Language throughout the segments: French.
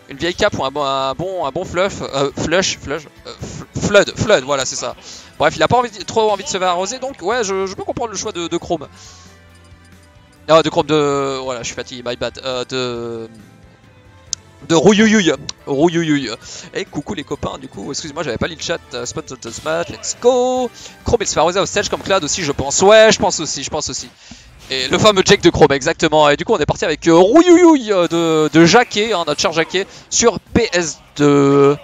une vieille cape ou un bon flood, voilà c'est ça. Bref, il a pas trop envie de se faire arroser, donc ouais, je peux comprendre le choix de Chrome. Ah, de Chrome, voilà, je suis fatigué, my bad. De Rouyouyouille. Et coucou les copains, du coup, excusez-moi, j'avais pas lu le chat. Spot the smat, let's go. Chrome il se fait arroser au stage comme Cloud aussi, je pense. Ouais, je pense aussi. Et le fameux Jake de Chrome, exactement. Et du coup, on est parti avec Rouyouyouille de Jacquet, hein, notre cher Jacquet, sur PS2.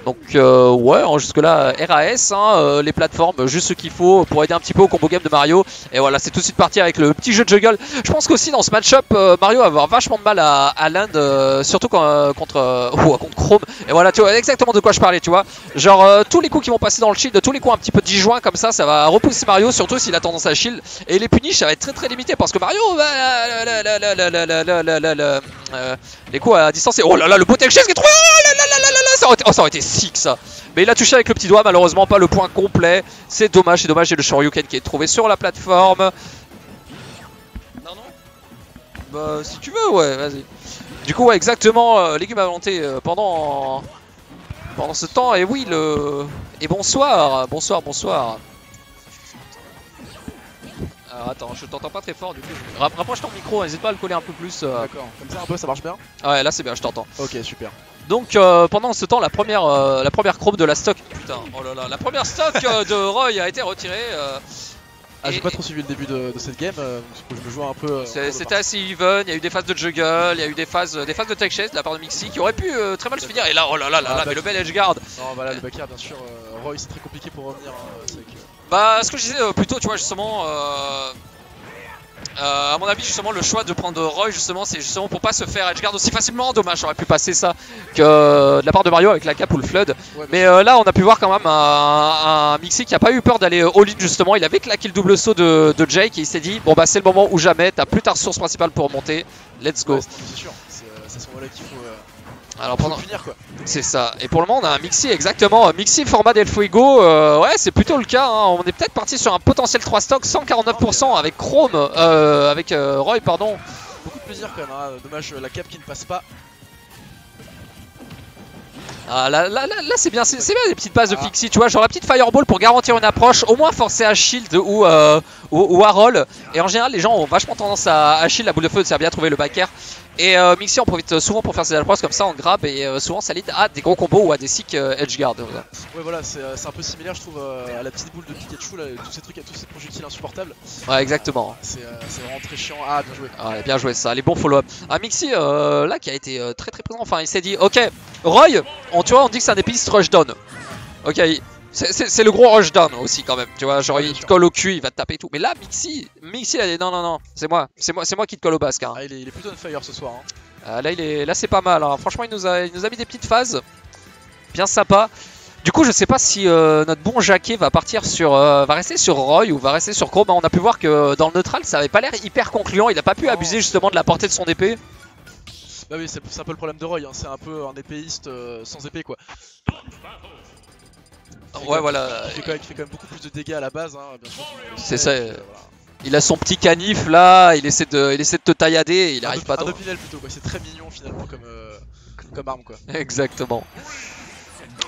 Donc ouais, jusque là RAS, hein, les plateformes, juste ce qu'il faut pour aider un petit peu au combo game de Mario. Et voilà, c'est tout de suite parti avec le petit jeu de juggle. Je pense qu'aussi dans ce match-up, Mario va avoir vachement de mal à land, surtout contre Chrome. Et voilà, tu vois exactement de quoi je parlais, tu vois. Genre tous les coups qui vont passer dans le shield, tous les coups un petit peu disjoints comme ça va repousser Mario, surtout s'il a tendance à shield. Et les punish, ça va être très très limité parce que Mario, les coups à distance, et oh là là, le potel chase qui est trop... ça aurait été sick ça. Mais il a touché avec le petit doigt, malheureusement pas le point complet. C'est dommage, et le Shoryuken qui est trouvé sur la plateforme. Non. Bah si tu veux, ouais, vas-y. Du coup ouais, exactement, légumes à volonté pendant ce temps. Et oui, et bonsoir. Alors attends, je t'entends pas très fort du coup. Rapproche ton micro, n'hésite pas à le coller un peu plus. D'accord, comme ça un peu ça marche bien. Ouais, là c'est bien, je t'entends. Ok, super. Donc pendant ce temps, la première Chrome de la stock, putain, oh là là, la première stock de Roy a été retirée. J'ai pas trop suivi le début de cette game, je me joue un peu. C'était assez even, il y a eu des phases de juggle, il y a eu des phases de tech chase de la part de Mixi qui aurait pu très mal se finir. Et là, oh là là là, mais le bel edge guard. Non, voilà, le backer, bien sûr, Roy c'est très compliqué pour revenir. Bah, ce que je disais plutôt, tu vois, justement. À mon avis, justement, le choix de prendre Roy, justement, c'est justement pour pas se faire edgeguard aussi facilement. Dommage, j'aurais pu passer ça que de la part de Mario avec la cape ou le flood. Ouais, mais là, on a pu voir quand même un Mixi qui a pas eu peur d'aller all-in, justement. Il avait claqué le double saut de Jake et il s'est dit bon, bah, c'est le moment ou jamais. T'as plus ta ressource principale pour monter. Let's go. Ouais, c'est sûr, c'est ce moment-là qu'il faut. Alors pendant finir quoi. C'est ça. Et pour le moment on a un Mixi exactement. Mixi format Del Fuego. Ouais c'est plutôt le cas. Hein. On est peut-être parti sur un potentiel 3 stock 149% avec Chrome. Avec Roy pardon. Beaucoup de plaisir quand même. Hein. Dommage la cape qui ne passe pas. Ah, là c'est bien, c'est bien des petites bases de Fixie, tu vois, genre la petite Fireball pour garantir une approche, au moins forcer à shield ou à roll. Et en général les gens ont vachement tendance à shield, la boule de feu sert bien à trouver le backer. Et Mixi en profite souvent pour faire ses approches comme ça en grab et souvent ça lead à des gros combos ou à des sick edge guard. Voilà. Ouais voilà, c'est un peu similaire je trouve à la petite boule de Pikachu, là, tous ces trucs, tous ces projectiles insupportables. Ouais exactement. C'est vraiment très chiant. Ah bien joué. Ouais, bien joué ça, les bons follow-up. Ah Mixi là qui a été très très présent, enfin il s'est dit ok Roy, tu vois on dit que c'est un épiste rushdown. Ok, c'est le gros rushdown aussi quand même, tu vois, genre il te colle au cul, il va te taper et tout. Mais là Mixi il a dit non, c'est moi qui te colle au basque. Hein. Ah, il est plutôt on fire ce soir. Hein. Là c'est pas mal, hein. Franchement il nous a mis des petites phases bien sympa. Du coup je sais pas si notre bon Jacquet va partir va rester sur Roy ou va rester sur Chrome. On a pu voir que dans le neutral ça avait pas l'air hyper concluant, il a pas pu abuser justement de la portée de son épée. Bah oui c'est un peu le problème de Roy, hein. C'est un peu un épéiste sans épée quoi. Ouais voilà. Qui fait quand même beaucoup plus de dégâts à la base, hein, bien sûr. C'est ça. Voilà. Il a son petit canif là, il essaie de te taillader et il arrive pas trop. Un Opinel plutôt quoi, c'est très mignon finalement comme arme quoi. Exactement.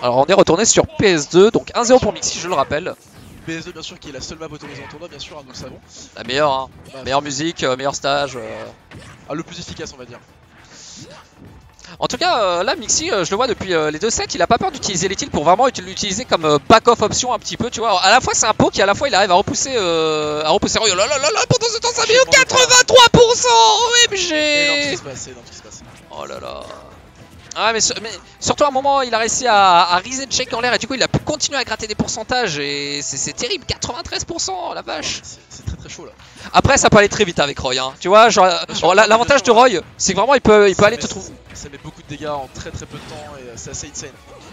Alors on est retourné sur PS2, donc 1-0 pour Mixi, je le rappelle. PS2 bien sûr qui est la seule map autorisée en tournoi bien sûr, hein, nous le savons. La meilleure, hein. Meilleure musique, meilleur stage. Ah, le plus efficace on va dire. En tout cas, là, Mixi, je le vois depuis les 2 sets, il a pas peur d'utiliser les tilts pour vraiment l'utiliser comme back-off option un petit peu, tu vois. Alors, à la fois, c'est un poke et à la fois, il arrive à repousser Roy. Oh là là là là, pendant ce temps, ça met 83%. OMG. Énorme ce qui se passe. Oh là là. Ah mais surtout à un moment il a réussi à reset check en l'air et du coup il a pu continuer à gratter des pourcentages et c'est terrible, 93% la vache. C'est très chaud là. Après ça peut aller très vite avec Roy, hein. Tu vois, genre l'avantage de Roy c'est que vraiment il peut aller te trouver. Ça met beaucoup de dégâts en très peu de temps et c'est assez insane.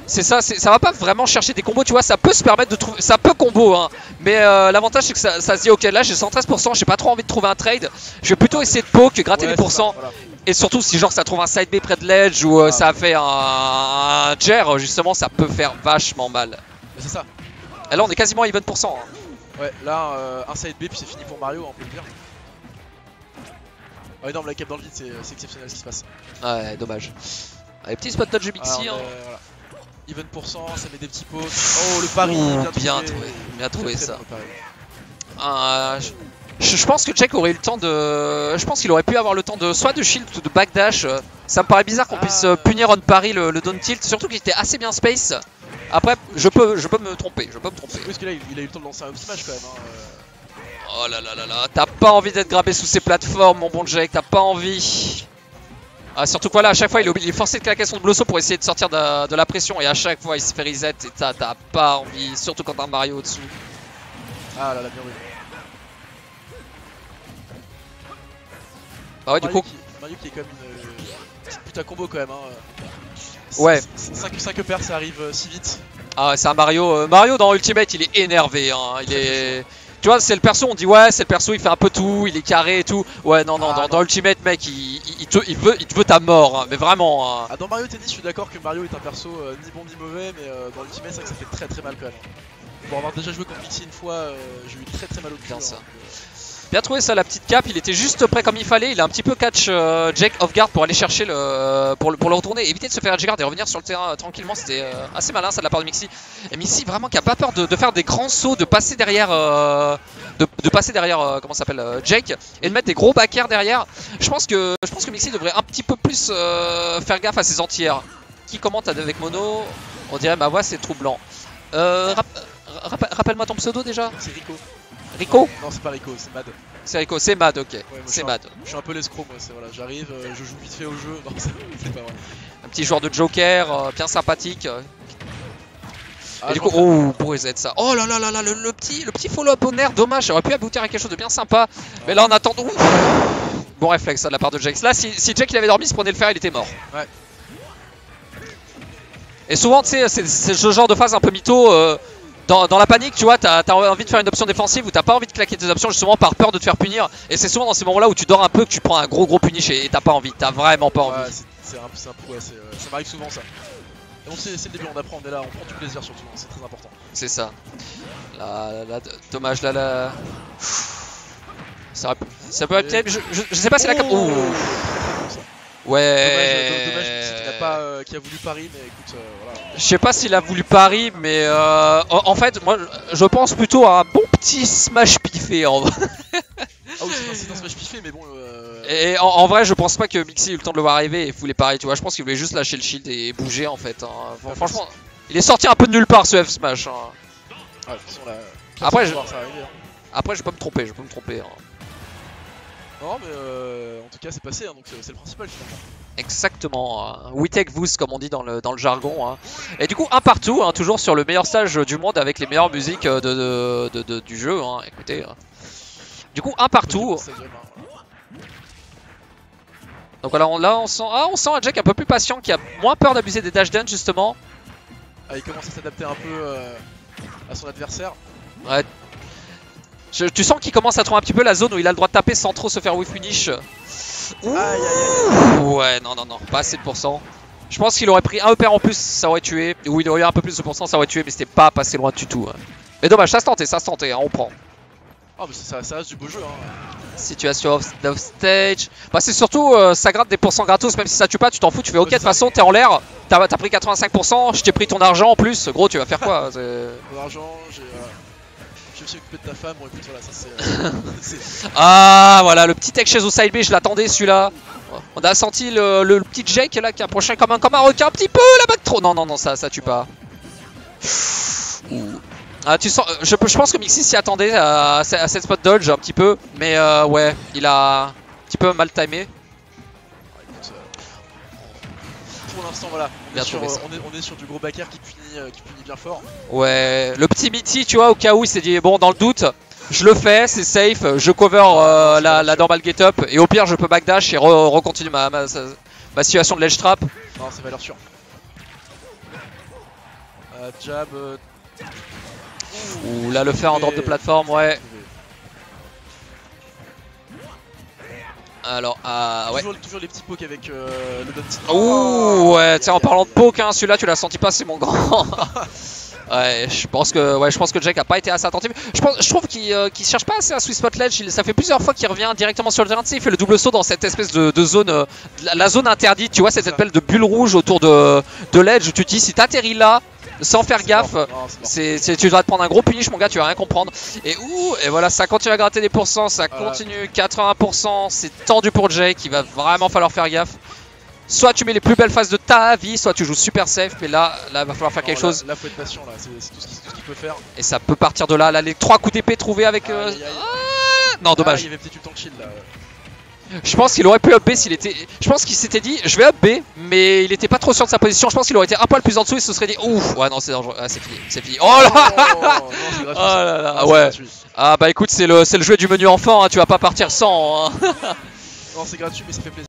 C'est ça, ça va pas vraiment chercher des combos, tu vois, ça peut se permettre de trouver, ça peut combo hein. Mais l'avantage c'est que ça se dit ok là j'ai 113%, j'ai pas trop envie de trouver un trade, je vais plutôt essayer de poke, gratter des pourcents. Voilà. Et surtout si genre ça trouve un side B près de l'edge ou ça a fait un jar, justement ça peut faire vachement mal. C'est ça. Et là on est quasiment even %. Hein. Ouais là un side B puis c'est fini pour Mario on peut le dire. Ah énorme la cape dans le vide, c'est exceptionnel ce qui se passe. Ouais dommage. Les petits spot dodge de Ah, Mixi. Hein. voilà. Even %, ça met des petits pots. Oh, le pari, Bien trouvé très ça. bon, le pari. Je pense que Jack aurait eu le temps de. Je pense qu'il aurait pu avoir le temps de soit de shield ou de backdash. Ça me paraît bizarre qu'on puisse punir on parry le down tilt, surtout qu'il était assez bien space. Après, je peux me tromper. Oui, parce que là, il a eu le temps de lancer un up smash quand même. Hein. Oh là là là là, t'as pas envie d'être grabé sous ces plateformes, mon bon Jack, t'as pas envie. Ah, surtout quoi là, à chaque fois il est forcé de claquer son blosso pour essayer de sortir de la pression et à chaque fois il se fait reset et t'as pas envie, surtout quand t'as un Mario au-dessous. Ah là là, bien vu. Bah ouais, du coup. Mario qui est quand même une petite pute à combo quand même. Hein. Ouais. 5 upers, ça arrive si vite. Ah, c'est un Mario. Mario dans Ultimate, il est énervé. Hein. Il est. Tu vois, c'est le perso, on dit ouais, c'est le perso, il fait un peu tout, il est carré et tout. Ouais, non, dans Ultimate, mec, il te veut ta mort, hein, mais vraiment. Hein. Ah, dans Mario Tennis, je suis d'accord que Mario est un perso ni bon ni mauvais, mais dans Ultimate, c'est vrai que ça fait très très mal quand même. Pour avoir déjà joué contre Mixi une fois, j'ai eu très mal au cul. Ça. Bien trouvé ça, la petite cap, il était juste prêt comme il fallait, il a un petit peu catch Jake off guard pour aller chercher pour le retourner, éviter de se faire edge guard et revenir sur le terrain tranquillement, c'était assez malin ça de la part de Mixi. Et Mixi vraiment qui a pas peur de faire des grands sauts, de passer derrière, comment s'appelle, Jake, et de mettre des gros back air derrière. Je pense que Mixi devrait un petit peu plus faire gaffe à ses anti-air. Qui commente avec Mono? On dirait ma voix c'est troublant. Rappelle-moi ton pseudo déjà. C'est Rico. Rico? Non, c'est pas Rico, c'est Mad. C'est Rico, c'est Mad, ok. Ouais, c'est Mad. Je suis un peu l'escroc, moi. Voilà, j'arrive, je joue vite fait au jeu. Non, c'est pas vrai. Un petit joueur de Joker, bien sympathique. Et du coup, oh, pour reset ça. Oh là là là là, le petit follow-up au nerf, dommage. J'aurais pu aboutir à quelque chose de bien sympa. Mais là, en attendant. Bon réflexe ça, de la part de Jax. Là, si Jack il avait dormi, il se prenait le fer, il était mort. Ouais. Et souvent, tu sais, c'est ce genre de phase un peu mytho. Dans la panique, tu vois, t'as envie de faire une option défensive ou t'as pas envie de claquer tes options justement par peur de te faire punir. Et c'est souvent dans ces moments-là où tu dors un peu que tu prends un gros punish et t'as pas envie, t'as vraiment pas envie. Ouais, ça m'arrive souvent ça. Et bon, c'est le début, on apprend, on est là, on prend du plaisir surtout, c'est très important. C'est ça. Là, dommage là. Ça peut être terrible, je sais pas si la cap. Oh. Ouais. Dommage qu'il a voulu pari, mais écoute, voilà. Je sais pas s'il a voulu pari, mais en fait, moi, je pense plutôt à un bon petit smash piffé en vrai. Ah oui, c'est un smash piffé, mais bon. Et en vrai, je pense pas que Mixi ait eu le temps de le voir arriver et voulait pari, tu vois. Je pense qu'il voulait juste lâcher le shield et bouger en fait. Hein. Bon, franchement, il est sorti un peu de nulle part ce F smash. Hein. Ah, de toute façon, là. Après, hein. je peux me tromper, Hein. Non, mais en tout cas, c'est passé, hein, donc c'est le principal finalement. Exactement, we take vous comme on dit dans le jargon. Hein. Et du coup, un partout, hein, toujours sur le meilleur stage du monde avec les meilleures musiques du jeu. Hein. Écoutez, du coup, un partout. Donc voilà, on sent un Jack un peu plus patient qui a moins peur d'abuser des dash dance justement. Ah, il commence à s'adapter un peu à son adversaire. Ouais. Tu sens qu'il commence à trouver un petit peu la zone où il a le droit de taper sans trop se faire whiff finish. Ouh. Aïe. Ouais, non, pas assez de pourcent. Je pense qu'il aurait pris un upper en plus, ça aurait tué. Ou il aurait eu un peu plus de pourcent, ça aurait tué, mais c'était pas passé loin du tout. Hein. Mais dommage, ça se tentait, hein, on prend. Ah, mais ça reste du beau jeu. Hein. Situation off stage. Bah, c'est surtout, ça gratte des pourcents gratos, même si ça tue pas, tu t'en fous, tu fais ok, de toute façon, t'es en l'air, t'as pris 85%, je t'ai pris ton argent en plus. Gros, tu vas faire quoi? Mon argent, j'ai aussi occupé de ta femme, bon écoute, voilà, ça c'est. Ah, voilà, le petit tech chez au side B, je l'attendais celui-là. On a senti le petit Jake là qui approchait comme un requin un petit peu, la back trop. Non, ça tue pas. Ah, tu sens, je pense que Mixi s'y attendait à cette spot dodge un petit peu, mais ouais, il a un petit peu mal timé. Pour l'instant, voilà, on est sur du gros backer qui punit bien fort. Ouais, le petit Mitty, tu vois, au cas où il s'est dit, bon, dans le doute, je le fais, c'est safe, je cover la normal get up, et au pire, je peux backdash et recontinuer ma situation de ledge trap. Non, c'est valeur sûre. Jab. Ouh, là, le faire en drop de plateforme, ouais. Alors, ouais. Toujours les petits pokes avec le down tilt. Ouh, ouais, tiens, en parlant de poke, hein, celui-là, tu l'as senti passer, mon grand. Ouais, je pense que Jack a pas été assez attentif. Je trouve qu'il cherche pas assez à sweet spot ledge. Ça fait plusieurs fois qu'il revient directement sur le terrain. Tu sais, il fait le double saut dans cette espèce de zone, la zone interdite. Tu vois, cette espèce de bulle rouge autour de ledge où tu te dis si t'atterris là sans faire gaffe, tu dois te prendre un gros punish, mon gars, tu vas rien comprendre. Et voilà, ça continue à gratter des pourcents, ça continue 80%. C'est tendu pour Jake, il va vraiment falloir faire gaffe. Soit tu mets les plus belles phases de ta vie, soit tu joues super safe, mais là il va falloir faire quelque chose. Là faut être patient, là, c'est tout ce qu'il peut faire. Et ça peut partir de là, les 3 coups d'épée trouvés avec... non, dommage. Il y avait peut-être eu le temps de shield là. Je pense qu'il aurait pu up B s'il était... Je pense qu'il s'était dit, je vais up B, mais il était pas trop sûr de sa position. Je pense qu'il aurait été un poil plus en dessous et se serait dit, ouf, ouais non c'est dangereux, c'est fini, c'est fini. Oh là oh là là, ouais. Ah bah écoute, c'est le jeu du menu enfant, hein, tu vas pas partir sans. Hein. Non c'est gratuit mais ça fait plaisir.